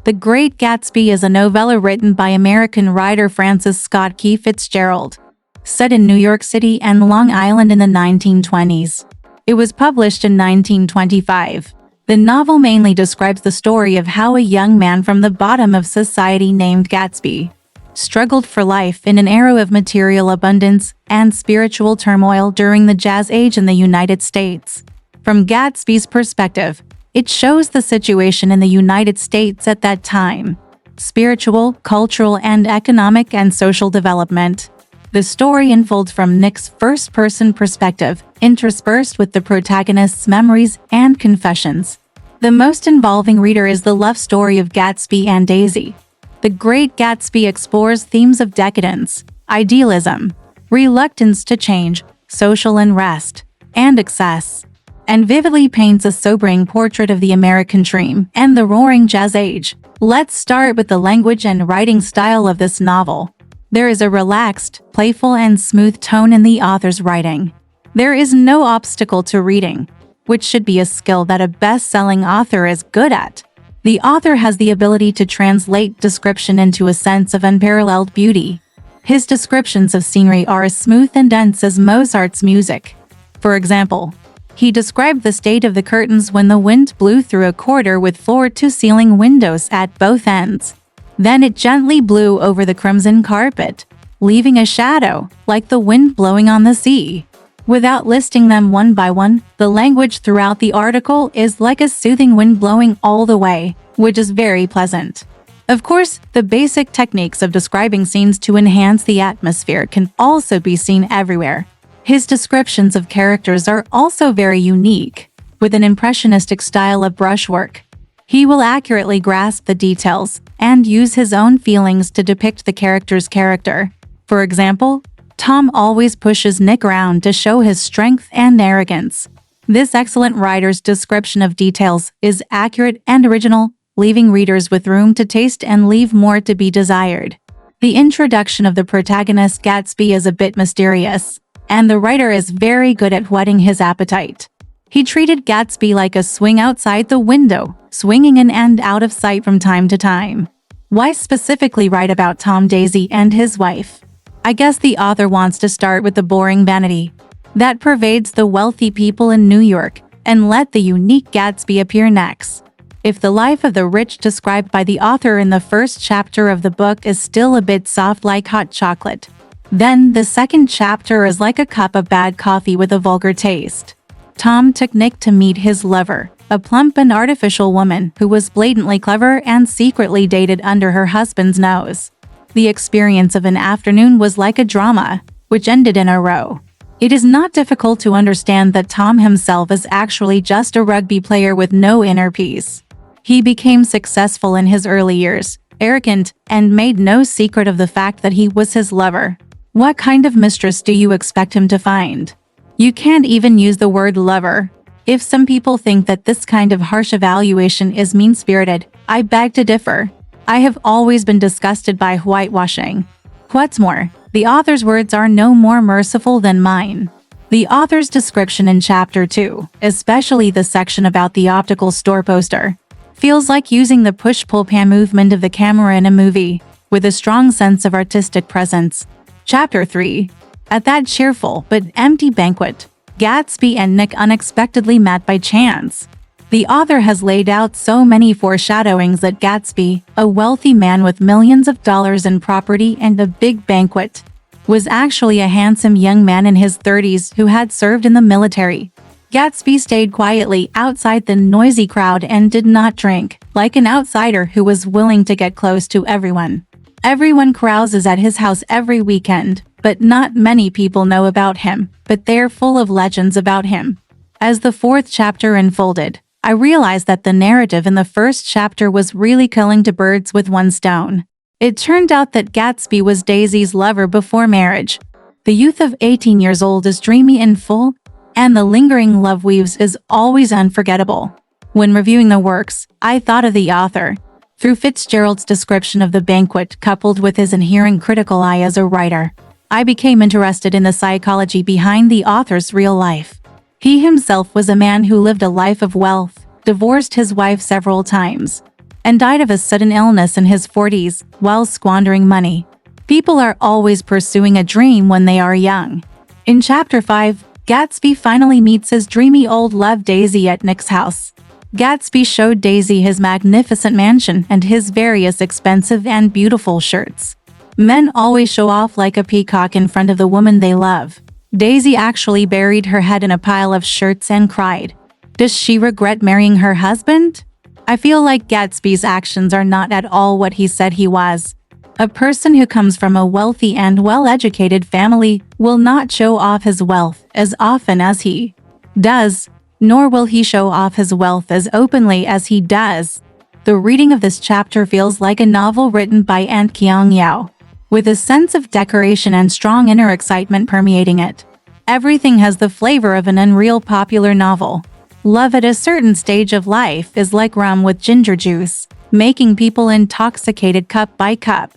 The Great Gatsby is a novella written by American writer Francis Scott Key Fitzgerald, set in New York City and Long Island in the 1920s. It was published in 1925. The novel mainly describes the story of how a young man from the bottom of society named Gatsby struggled for life in an era of material abundance and spiritual turmoil during the Jazz Age in the United States. From Gatsby's perspective, it shows the situation in the United States at that time: spiritual, cultural, and economic and social development. The story unfolds from Nick's first-person perspective, interspersed with the protagonist's memories and confessions. The most involving reader is the love story of Gatsby and Daisy. The Great Gatsby explores themes of decadence, idealism, reluctance to change, social unrest, and excess, and vividly paints a sobering portrait of the American dream and the roaring Jazz Age. Let's start with the language and writing style of this novel. There is a relaxed, playful, and smooth tone in the author's writing. There is no obstacle to reading, which should be a skill that a best-selling author is good at. The author has the ability to translate description into a sense of unparalleled beauty. His descriptions of scenery are as smooth and dense as Mozart's music. For example, he described the state of the curtains when the wind blew through a corridor with floor-to-ceiling windows at both ends. Then it gently blew over the crimson carpet, leaving a shadow, like the wind blowing on the sea. Without listing them one by one, the language throughout the article is like a soothing wind blowing all the way, which is very pleasant. Of course, the basic techniques of describing scenes to enhance the atmosphere can also be seen everywhere. His descriptions of characters are also very unique, with an impressionistic style of brushwork. He will accurately grasp the details and use his own feelings to depict the character's character. For example, Tom always pushes Nick around to show his strength and arrogance. This excellent writer's description of details is accurate and original, leaving readers with room to taste and leave more to be desired. The introduction of the protagonist Gatsby is a bit mysterious, and the writer is very good at whetting his appetite. He treated Gatsby like a swing outside the window, swinging in and out of sight from time to time. Why specifically write about Tom, Daisy, and his wife? I guess the author wants to start with the boring vanity that pervades the wealthy people in New York and let the unique Gatsby appear next. If the life of the rich described by the author in the first chapter of the book is still a bit soft like hot chocolate, then the second chapter is like a cup of bad coffee with a vulgar taste. Tom took Nick to meet his lover, a plump and artificial woman who was blatantly clever and secretly dated under her husband's nose. The experience of an afternoon was like a drama, which ended in a row. It is not difficult to understand that Tom himself is actually just a rugby player with no inner peace. He became successful in his early years, arrogant, and made no secret of the fact that he was his lover. What kind of mistress do you expect him to find? You can't even use the word lover. If some people think that this kind of harsh evaluation is mean-spirited, I beg to differ. I have always been disgusted by whitewashing. What's more, the author's words are no more merciful than mine. The author's description in Chapter 2, especially the section about the optical store poster, feels like using the push-pull-pan movement of the camera in a movie, with a strong sense of artistic presence. Chapter 3. At that cheerful but empty banquet, Gatsby and Nick unexpectedly met by chance. The author has laid out so many foreshadowings that Gatsby, a wealthy man with millions of dollars in property and a big banquet, was actually a handsome young man in his 30s who had served in the military. Gatsby stayed quietly outside the noisy crowd and did not drink, like an outsider who was willing to get close to everyone. Everyone carouses at his house every weekend, but not many people know about him, but they're full of legends about him. As the fourth chapter unfolded, I realized that the narrative in the first chapter was really killing two birds with one stone. It turned out that Gatsby was Daisy's lover before marriage. The youth of 18 years old is dreamy and full, and the lingering love weaves is always unforgettable. When reviewing the works, I thought of the author. Through Fitzgerald's description of the banquet coupled with his inherent critical eye as a writer, I became interested in the psychology behind the author's real life. He himself was a man who lived a life of wealth, divorced his wife several times, and died of a sudden illness in his 40s while squandering money. People are always pursuing a dream when they are young. In Chapter 5, Gatsby finally meets his dreamy old love Daisy at Nick's house. Gatsby showed Daisy his magnificent mansion and his various expensive and beautiful shirts. Men always show off like a peacock in front of the woman they love. Daisy actually buried her head in a pile of shirts and cried. Does she regret marrying her husband? I feel like Gatsby's actions are not at all what he said he was. A person who comes from a wealthy and well-educated family will not show off his wealth as often as he does, nor will he show off his wealth as openly as he does. The reading of this chapter feels like a novel written by Aunt Kyung Yao, with a sense of decoration and strong inner excitement permeating it. Everything has the flavor of an unreal popular novel. Love at a certain stage of life is like rum with ginger juice, making people intoxicated cup by cup.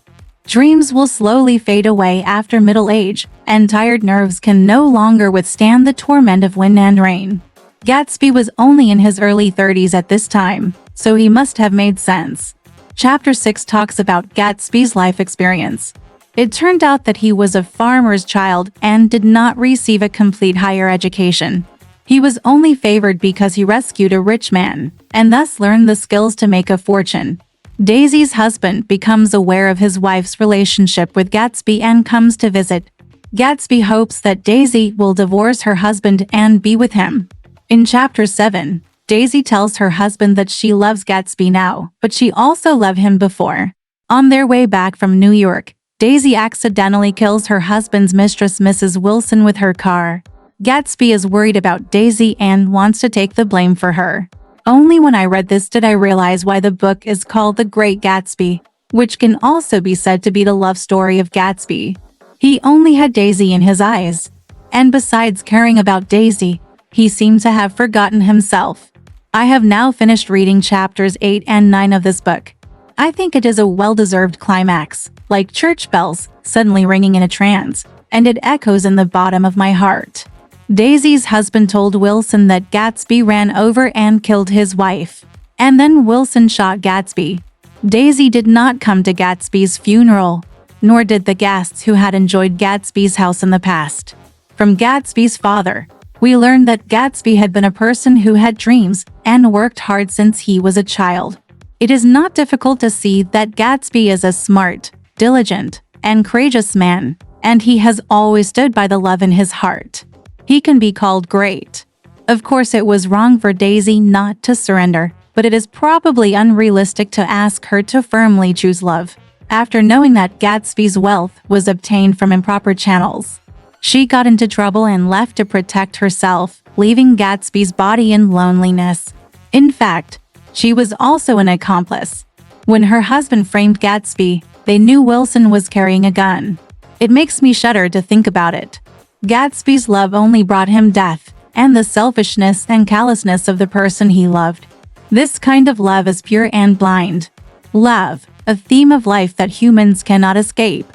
Dreams will slowly fade away after middle age, and tired nerves can no longer withstand the torment of wind and rain. Gatsby was only in his early 30s at this time, so he must have made sense. Chapter 6 talks about Gatsby's life experience. It turned out that he was a farmer's child and did not receive a complete higher education. He was only favored because he rescued a rich man, and thus learned the skills to make a fortune. Daisy's husband becomes aware of his wife's relationship with Gatsby and comes to visit. Gatsby hopes that Daisy will divorce her husband and be with him. In Chapter 7, Daisy tells her husband that she loves Gatsby now, but she also loved him before. On their way back from New York, Daisy accidentally kills her husband's mistress, Mrs. Wilson, with her car. Gatsby is worried about Daisy and wants to take the blame for her. Only when I read this did I realize why the book is called The Great Gatsby, which can also be said to be the love story of Gatsby. He only had Daisy in his eyes, and besides caring about Daisy, he seemed to have forgotten himself. I have now finished reading chapters 8 and 9 of this book. I think it is a well-deserved climax, like church bells suddenly ringing in a trance, and it echoes in the bottom of my heart. Daisy's husband told Wilson that Gatsby ran over and killed his wife, and then Wilson shot Gatsby. Daisy did not come to Gatsby's funeral, nor did the guests who had enjoyed Gatsby's house in the past. From Gatsby's father, we learned that Gatsby had been a person who had dreams and worked hard since he was a child. It is not difficult to see that Gatsby is a smart, diligent, and courageous man, and he has always stood by the love in his heart. He can be called great. Of course, it was wrong for Daisy not to surrender, but it is probably unrealistic to ask her to firmly choose love, after knowing that Gatsby's wealth was obtained from improper channels. She got into trouble and left to protect herself, leaving Gatsby's body in loneliness. In fact, she was also an accomplice. When her husband framed Gatsby, they knew Wilson was carrying a gun. It makes me shudder to think about it. Gatsby's love only brought him death, and the selfishness and callousness of the person he loved. This kind of love is pure and blind. Love, a theme of life that humans cannot escape.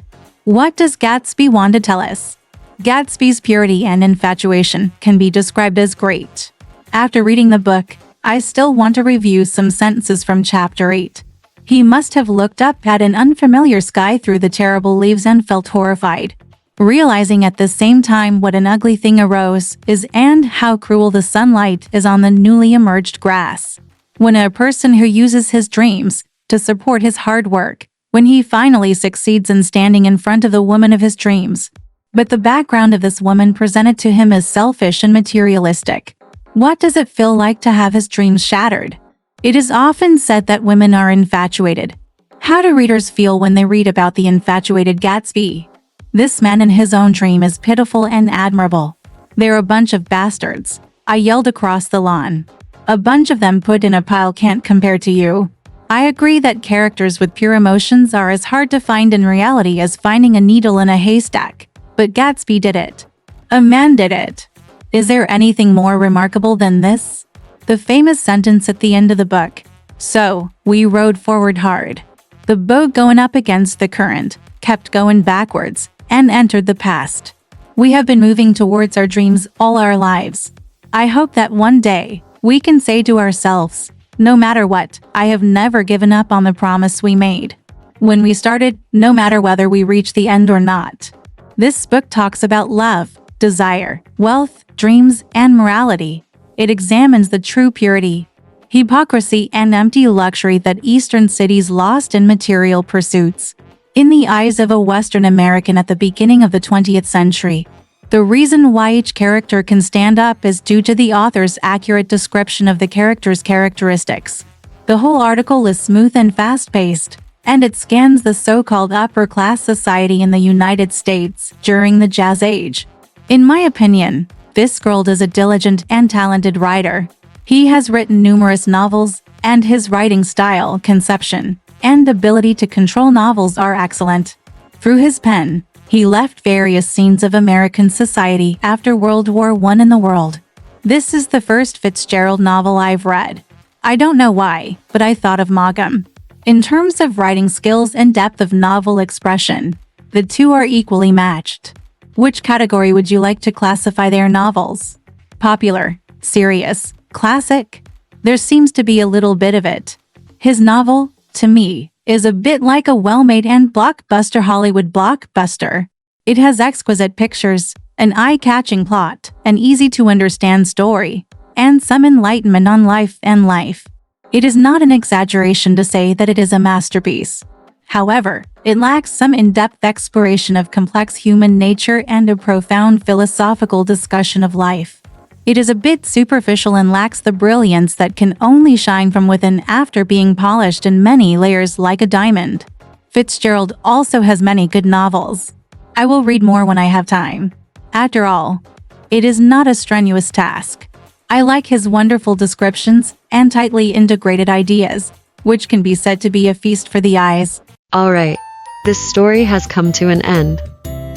What does Gatsby want to tell us? Gatsby's purity and infatuation can be described as great. After reading the book, I still want to review some sentences from Chapter 8. He must have looked up at an unfamiliar sky through the terrible leaves and felt horrified, realizing at the same time what an ugly thing a rose is and how cruel the sunlight is on the newly emerged grass. When a person who uses his dreams to support his hard work, when he finally succeeds in standing in front of the woman of his dreams, but the background of this woman presented to him is selfish and materialistic. What does it feel like to have his dreams shattered? It is often said that women are infatuated. How do readers feel when they read about the infatuated Gatsby? This man in his own dream is pitiful and admirable. They're a bunch of bastards, I yelled across the lawn. A bunch of them put in a pile can't compare to you. I agree that characters with pure emotions are as hard to find in reality as finding a needle in a haystack. But Gatsby did it. A man did it. Is there anything more remarkable than this? The famous sentence at the end of the book. So, we rode forward hard. The boat going up against the current, kept going backwards, and entered the past. We have been moving towards our dreams all our lives. I hope that one day, we can say to ourselves, No matter what, I have never given up on the promise we made when we started, no matter whether we reach the end or not. This book talks about love, desire, wealth, dreams, and morality. It examines the true purity, hypocrisy, and empty luxury that Eastern cities lost in material pursuits. In the eyes of a Western American at the beginning of the 20th century, the reason why each character can stand up is due to the author's accurate description of the character's characteristics. The whole article is smooth and fast-paced, and it scans the so-called upper-class society in the United States during the Jazz Age. In my opinion, this girl is a diligent and talented writer. He has written numerous novels, and his writing style, conception, and ability to control novels are excellent. Through his pen, he left various scenes of American society after World War I in the world. This is the first Fitzgerald novel I've read. I don't know why, but I thought of Maugham. In terms of writing skills and depth of novel expression, the two are equally matched. Which category would you like to classify their novels? Popular, serious, classic? There seems to be a little bit of it. His novel, to me, is a bit like a well-made and blockbuster Hollywood blockbuster. It has exquisite pictures, an eye-catching plot, an easy-to-understand story, and some enlightenment on life and life. It is not an exaggeration to say that it is a masterpiece. However, it lacks some in-depth exploration of complex human nature and a profound philosophical discussion of life. It is a bit superficial and lacks the brilliance that can only shine from within after being polished in many layers like a diamond. Fitzgerald also has many good novels. I will read more when I have time. After all, it is not a strenuous task. I like his wonderful descriptions and tightly integrated ideas, which can be said to be a feast for the eyes. Alright, this story has come to an end.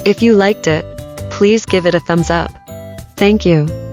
If you liked it, please give it a thumbs up. Thank you.